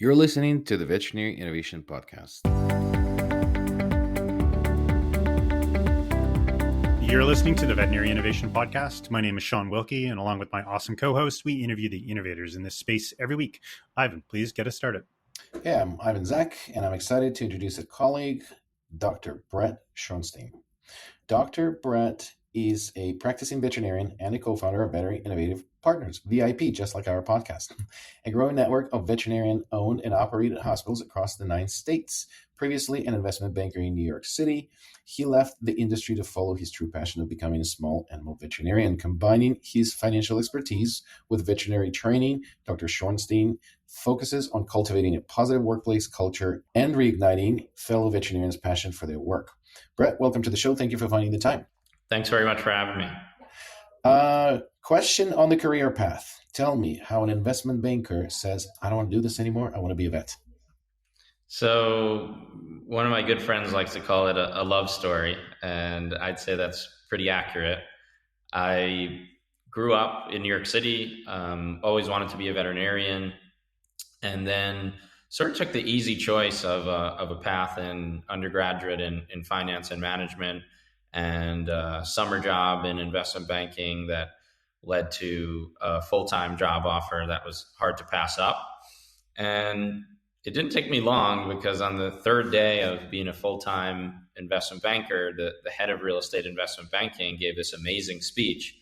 You're listening to the Veterinary Innovation Podcast. You're listening to the Veterinary Innovation Podcast. My name is Shawn Wilkie, and along with my awesome co-host, we interview the innovators in this space every week. Ivan, please get us started. Yeah, I'm Ivan Zach, and I'm excited to introduce a colleague, Dr. Brett Shorenstein. Dr. Brett is a practicing veterinarian and a co-founder of Veterinary Innovative Partners, VIP, just like our podcast, a growing network of veterinarian-owned and operated hospitals across the 9 states. Previously an investment banker in New York City, he left the industry to follow his true passion of becoming a small animal veterinarian. Combining his financial expertise with veterinary training, Dr. Shorenstein focuses on cultivating a positive workplace culture and reigniting fellow veterinarians' passion for their work. Brett, welcome to the show. Thank you for finding the time. Thanks very much for having me. Question on the career path. Tell me how an investment banker says, I don't want to do this anymore. I want to be a vet. So one of my good friends likes to call it a love story, and I'd say that's pretty accurate. I grew up in New York City, always wanted to be a veterinarian, and then sort of took the easy choice of a path in undergraduate in finance and management, and a summer job in investment banking that led to a full-time job offer that was hard to pass up. And it didn't take me long, because on the third day of being a full-time investment banker, the head of real estate investment banking gave this amazing speech.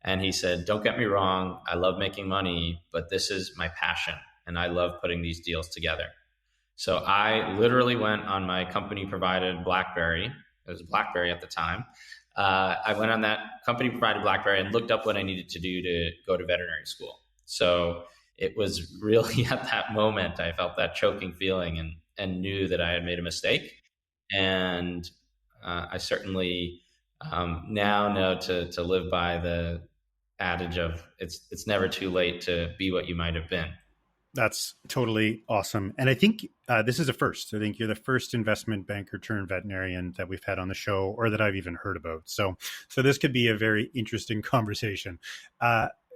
And he said, "Don't get me wrong, I love making money, but this is my passion, and I love putting these deals together." So I literally went on my company-provided BlackBerry. It was a BlackBerry at the time. I went on that company-provided BlackBerry and looked up what I needed to do to go to veterinary school. So it was really at that moment I felt that choking feeling and knew that I had made a mistake. And I certainly now know to live by the adage of it's never too late to be what you might have been. That's totally awesome. And I think this is a first. I think you're the first investment banker turned veterinarian that we've had on the show, or that I've even heard about. So this could be a very interesting conversation.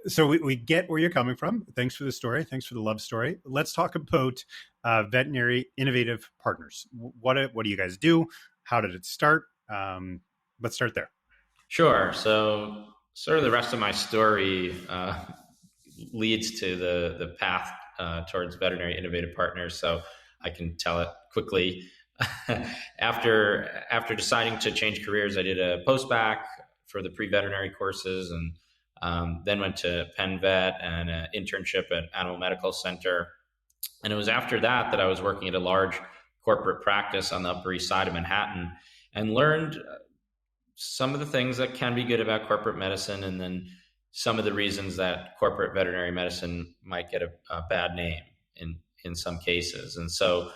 So we get where you're coming from. Thanks for the story. Thanks for the love story. Let's talk about Veterinary Innovative Partners. What do you guys do? How did it start? Let's start there. Sure. So sort of the rest of my story leads to the path towards Veterinary Innovative Partners. So I can tell it quickly. After deciding to change careers, I did a post-bac for the pre-veterinary courses, and then went to Penn Vet and an internship at Animal Medical Center. And it was after that I was working at a large corporate practice on the Upper East Side of Manhattan, and learned some of the things that can be good about corporate medicine, and then some of the reasons that corporate veterinary medicine might get a bad name in some cases. And so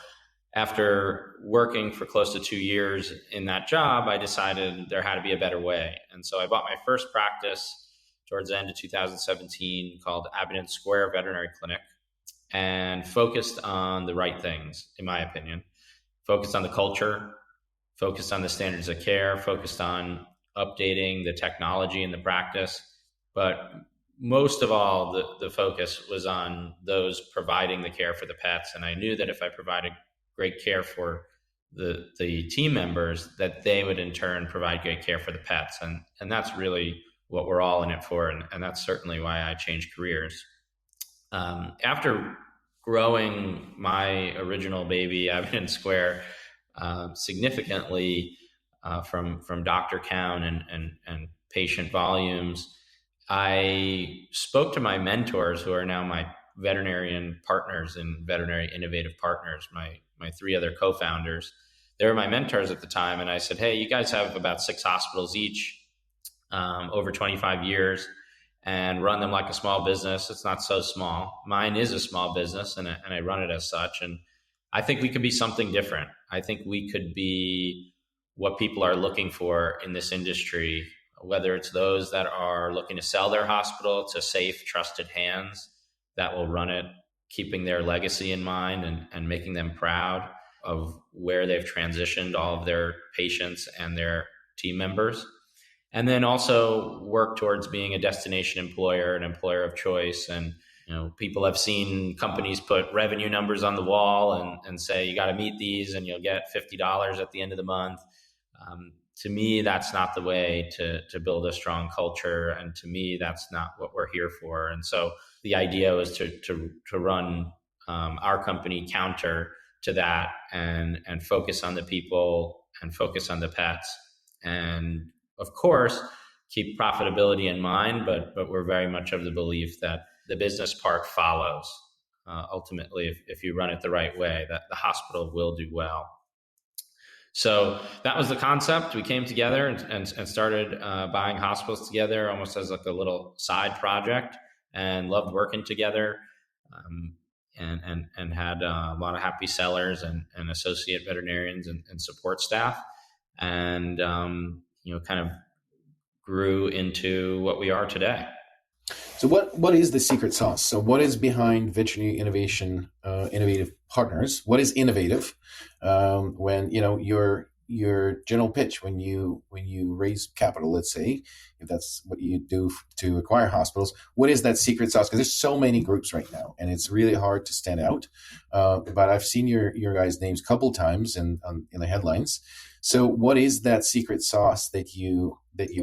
after working for close to 2 years in that job, I decided there had to be a better way. And so I bought my first practice towards the end of 2017 called Abingdon Square Veterinary Clinic, and focused on the right things, in my opinion. Focused on the culture, focused on the standards of care, focused on updating the technology in the practice. But most of all, the focus was on those providing the care for the pets. And I knew that if I provided great care for the team members, that they would in turn provide great care for the pets. And that's really what we're all in it for. And that's certainly why I changed careers. After growing my original baby, Abingdon Square, significantly from doctor count and patient volumes, I spoke to my mentors, who are now my veterinarian partners in Veterinary Innovative Partners, my 3 other co-founders. They were my mentors at the time. And I said, "Hey, you guys have about 6 hospitals each, over 25 years, and run them like a small business. It's not so small. Mine is a small business, and I run it as such. And I think we could be something different. I think we could be what people are looking for in this industry, whether it's those that are looking to sell their hospital to safe, trusted hands that will run it, keeping their legacy in mind and making them proud of where they've transitioned all of their patients and their team members. And then also work towards being a destination employer, an employer of choice, and People have seen companies put revenue numbers on the wall and say, you got to meet these and you'll get $50 at the end of the month. To me, that's not the way to build a strong culture. And to me, that's not what we're here for. And so the idea was to run our company counter to that and focus on the people and focus on the pets. And of course, keep profitability in mind, but we're very much of the belief that the business part follows. Ultimately, if you run it the right way, that the hospital will do well. So that was the concept. We came together and started buying hospitals together almost as like a little side project, and loved working together, and had a lot of happy sellers and associate veterinarians and support staff, and kind of grew into what we are today. So what is the secret sauce? So what is behind Veterinary Innovative Partners? What is innovative? When your general pitch when you raise capital, let's say, if that's what you do to acquire hospitals, what is that secret sauce? Because there's so many groups right now, and it's really hard to stand out. But I've seen your guys' names a couple times in the headlines. So what is that secret sauce that you're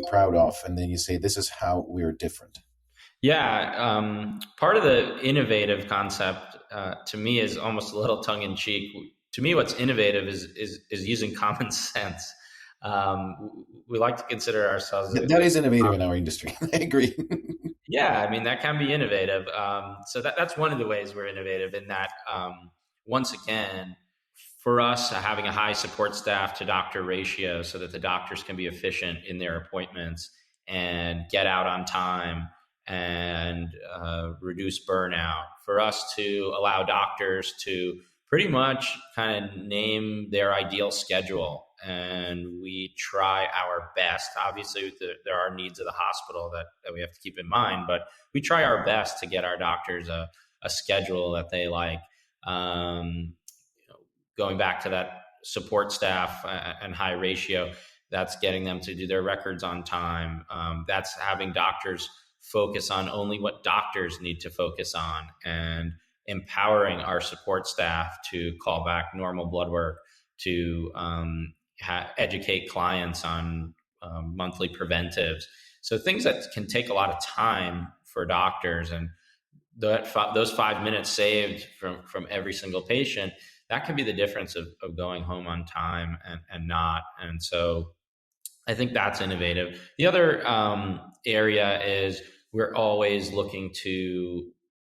proud of, and then you say this is how we're different? Yeah, part of the innovative concept to me is almost a little tongue in cheek. To me, what's innovative is using common sense. We like to consider ourselves that is innovative in our industry. I agree. Yeah, I mean that can be innovative. So that's one of the ways we're innovative in that. Once again, for us, having a high support staff to doctor ratio so that the doctors can be efficient in their appointments and get out on time and reduce burnout. For us to allow doctors to pretty much kind of name their ideal schedule, and we try our best. Obviously, there are needs of the hospital that we have to keep in mind, but we try our best to get our doctors a schedule that they like. Going back to that support staff and high ratio, that's getting them to do their records on time. That's having doctors focus on only what doctors need to focus on, and empowering our support staff to call back normal blood work, to educate clients on monthly preventives. So things that can take a lot of time for doctors, and those 5 minutes saved from every single patient, that can be the difference of going home on time and not. And so I think that's innovative. The other area is we're always looking to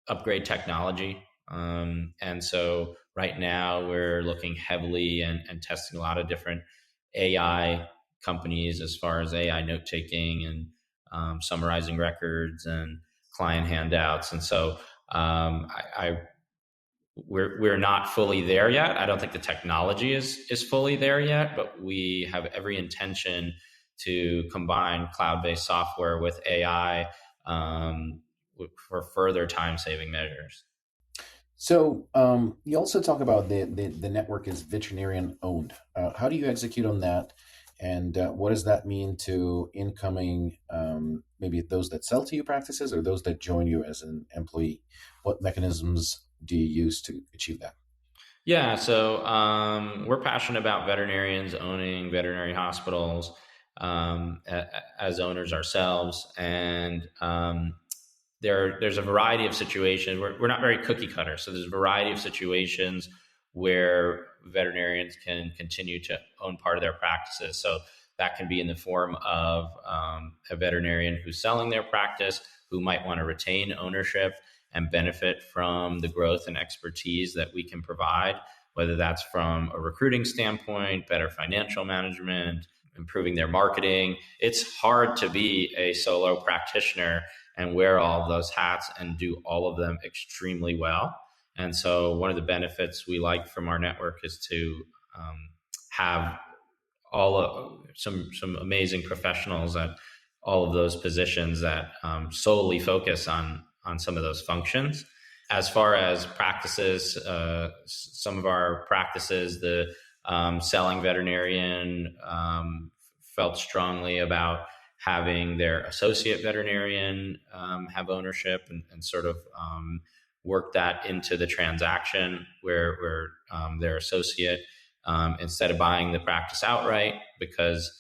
upgrade technology. And so right now we're looking heavily and testing a lot of different AI companies as far as AI note-taking and summarizing records and client handouts. And so we're not fully there yet. I don't think the technology is fully there yet, but we have every intention to combine cloud-based software with AI for further time-saving measures. So you also talk about the network is veterinarian-owned. How do you execute on that? And what does that mean to incoming, maybe those that sell to you practices or those that join you as an employee? What mechanisms do you use to achieve that? Yeah, so we're passionate about veterinarians owning veterinary hospitals as owners ourselves. And there's a variety of situations. We're not very cookie cutter. So there's a variety of situations where veterinarians can continue to own part of their practices. So that can be in the form of a veterinarian who's selling their practice, who might want to retain ownership and benefit from the growth and expertise that we can provide, whether that's from a recruiting standpoint, better financial management, improving their marketing. It's hard to be a solo practitioner and wear all of those hats and do all of them extremely well. And so one of the benefits we like from our network is to have some amazing professionals at all of those positions that solely focus on some of those functions. As far as practices, some of our practices, the selling veterinarian felt strongly about having their associate veterinarian have ownership and sort of work that into the transaction where their associate, instead of buying the practice outright, because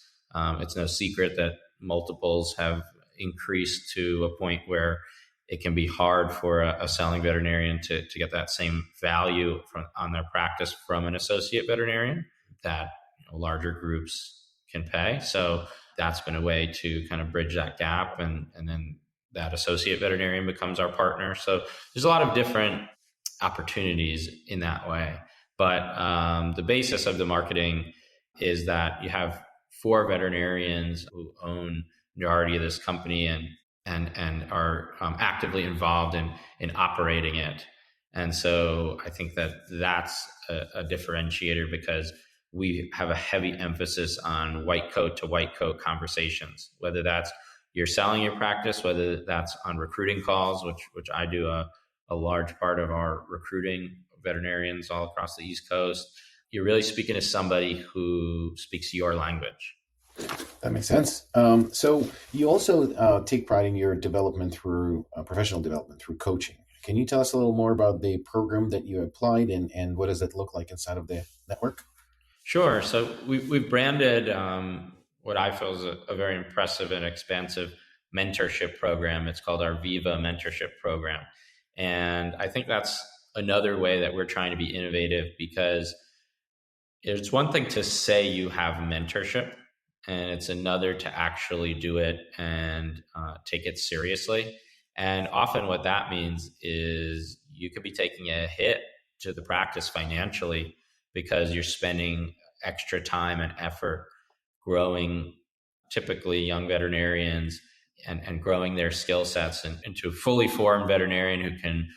it's no secret that multiples have increased to a point where it can be hard for a selling veterinarian to get that same value on their practice from an associate veterinarian that larger groups can pay. So that's been a way to kind of bridge that gap, and then that associate veterinarian becomes our partner. So there's a lot of different opportunities in that way. But the basis of the marketing is that you have 4 veterinarians who own majority of this company and are actively involved in operating it. And so I think that that's a differentiator, because we have a heavy emphasis on white coat to white coat conversations, whether that's you're selling your practice, whether that's on recruiting calls, which I do a large part of our recruiting veterinarians all across the East Coast. You're really speaking to somebody who speaks your language. That makes sense. So you also take pride in your development through professional development through coaching. Can you tell us a little more about the program that you applied and what does it look like inside of the network? Sure. So we've branded what I feel is a very impressive and expansive mentorship program. It's called our Viva mentorship program. And I think that's another way that we're trying to be innovative, because it's one thing to say you have mentorship, and it's another to actually do it and take it seriously. And often what that means is you could be taking a hit to the practice financially because you're spending extra time and effort growing typically young veterinarians and growing their skill sets into a fully formed veterinarian who can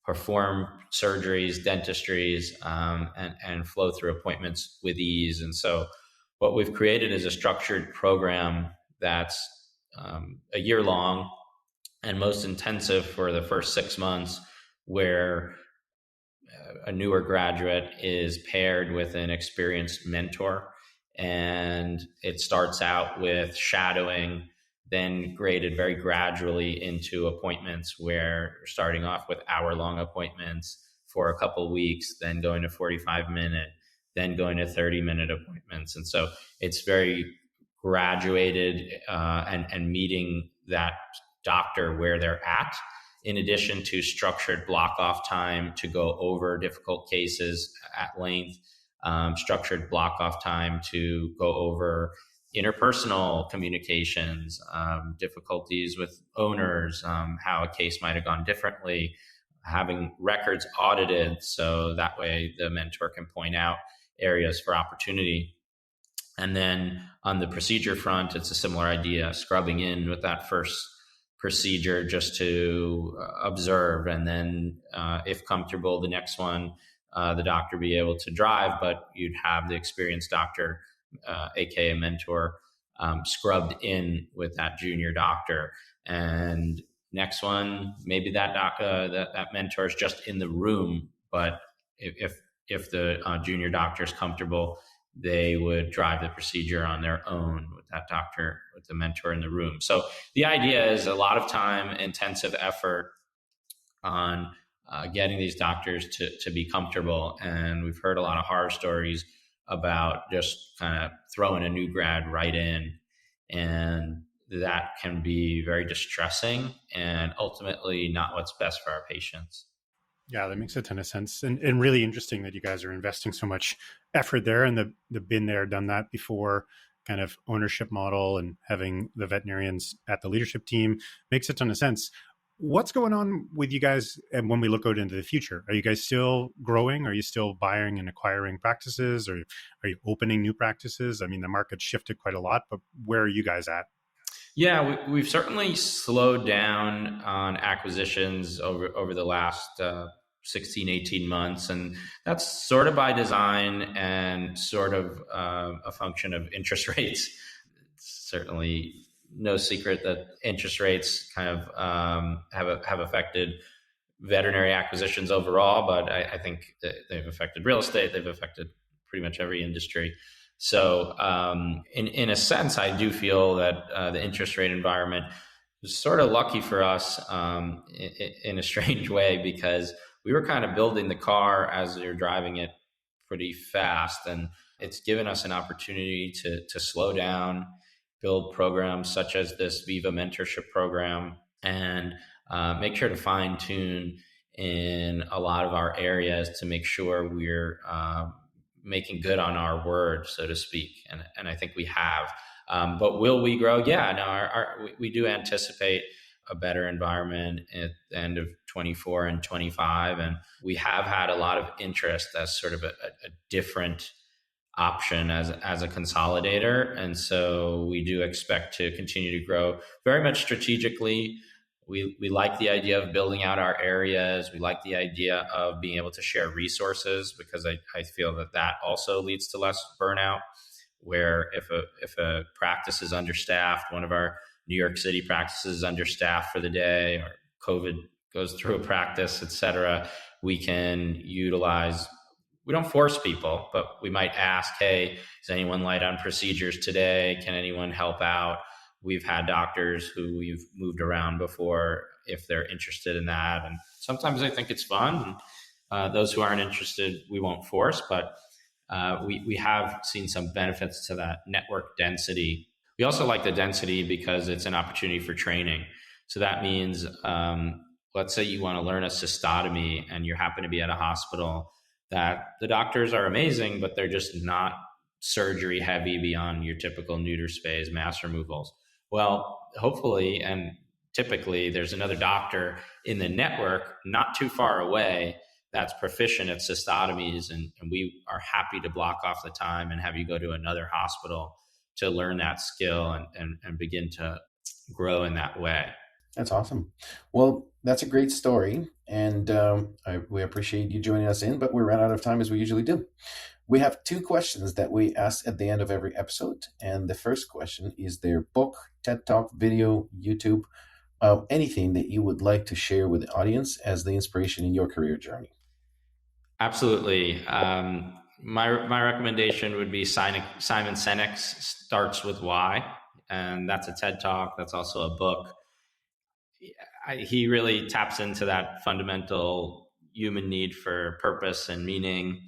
perform surgeries, dentistries, and flow through appointments with ease. And so what we've created is a structured program that's a year long and most intensive for the first 6 months, where a newer graduate is paired with an experienced mentor. And it starts out with shadowing, then graded very gradually into appointments where you're starting off with hour-long appointments for a couple of weeks, then going to 45-minute, then going to 30-minute appointments. And so it's very graduated and meeting that doctor where they're at, in addition to structured block-off time to go over difficult cases at length, structured block-off time to go over interpersonal communications, difficulties with owners, how a case might have gone differently, having records audited so that way the mentor can point out areas for opportunity. And then on the procedure front, it's a similar idea, scrubbing in with that first procedure just to observe, and then if comfortable, the next one, the doctor be able to drive, but you'd have the experienced doctor, aka mentor, scrubbed in with that junior doctor. And next one, maybe that mentor is just in the room, but if the junior doctor is comfortable, they would drive the procedure on their own with that doctor, with the mentor in the room. So the idea is a lot of time, intensive effort on getting these doctors to be comfortable. And we've heard a lot of horror stories about just kind of throwing a new grad right in. And that can be very distressing and ultimately not what's best for our patients. Yeah, that makes a ton of sense. And really interesting that you guys are investing so much effort there, and the been there, done that before kind of ownership model and having the veterinarians at the leadership team makes a ton of sense. What's going on with you guys? And when we look out into the future, are you guys still growing? Are you still buying and acquiring practices, or are you opening new practices? I mean, the market's shifted quite a lot, but where are you guys at? Yeah, we've certainly slowed down on acquisitions over the last 16, 18 months. And that's sort of by design and sort of a function of interest rates. It's certainly no secret that interest rates kind of have affected veterinary acquisitions overall, but I think that they've affected real estate. They've affected pretty much every industry. So in a sense, I do feel that the interest rate environment was sort of lucky for us in a strange way, because we were kind of building the car as we were driving it pretty fast. And it's given us an opportunity to slow down, build programs such as this Viva mentorship program, and make sure to fine tune in a lot of our areas to make sure we're making good on our word, so to speak. And I think we have. But will we grow? Yeah, no, we do anticipate a better environment at the end of 24 and 25. And we have had a lot of interest as sort of a different option as a consolidator. And so we do expect to continue to grow very much strategically. We like the idea of building out our areas. We like the idea of being able to share resources, because I feel that also leads to less burnout, where if a practice is understaffed, one of our New York City practices is understaffed for the day, or COVID goes through a practice, et cetera, we can utilize, we don't force people, but we might ask, hey, is anyone light on procedures today? Can anyone help out? We've had doctors who we've moved around before if they're interested in that. And sometimes I think it's fun. And, those who aren't interested, we won't force, but we have seen some benefits to that network density. We also like the density because it's an opportunity for training. So that means, let's say you want to learn a cystotomy and you happen to be at a hospital that the doctors are amazing, but they're just not surgery heavy beyond your typical neuter spays, mass removals. Well, hopefully, and typically, there's another doctor in the network not too far away that's proficient at cystotomies, and we are happy to block off the time and have you go to another hospital to learn that skill and begin to grow in that way. That's awesome. Well, that's a great story, and we appreciate you joining us in, but we ran out of time as we usually do. We have 2 questions that we ask at the end of every episode, and the first question is their book, TED Talk, video, YouTube, anything that you would like to share with the audience as the inspiration in your career journey. Absolutely. My recommendation would be Simon Sinek's Starts With Why, and that's a TED Talk. That's also a book. He really taps into that fundamental human need for purpose and meaning,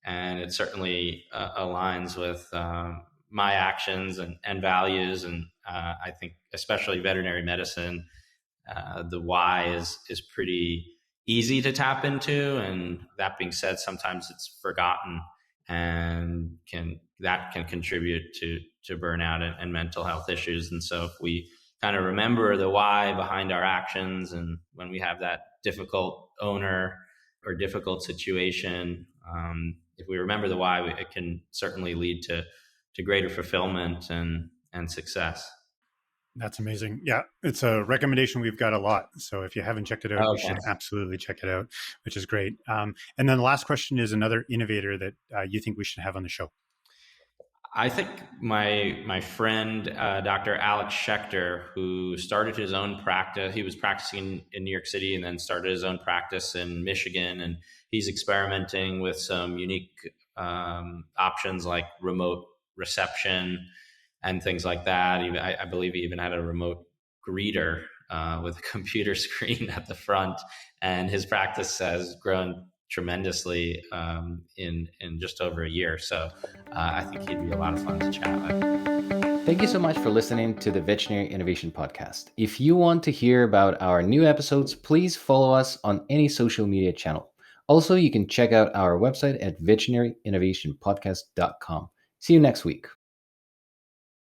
and it certainly aligns with my actions and values. And I think especially veterinary medicine, the why is pretty easy to tap into. And that being said, sometimes it's forgotten, and can contribute to burnout and mental health issues. And so if we kind of remember the why behind our actions, and when we have that difficult owner or difficult situation, if we remember the why, it can certainly lead to greater fulfillment and success. That's amazing. Yeah, it's a recommendation we've got a lot. So if you haven't checked it out, you should absolutely check it out, which is great. And then the last question is another innovator that you think we should have on the show. I think my friend, Dr. Alex Schechter, who started his own practice, he was practicing in New York City and then started his own practice in Michigan. And he's experimenting with some unique options like remote reception and things like that. I believe he even had a remote greeter with a computer screen at the front. And his practice has grown tremendously in just over a year. So I think he'd be a lot of fun to chat with. Thank you so much for listening to the Veterinary Innovation Podcast. If you want to hear about our new episodes, please follow us on any social media channel. Also, you can check out our website at veterinariinnovationpodcast.com. See you next week.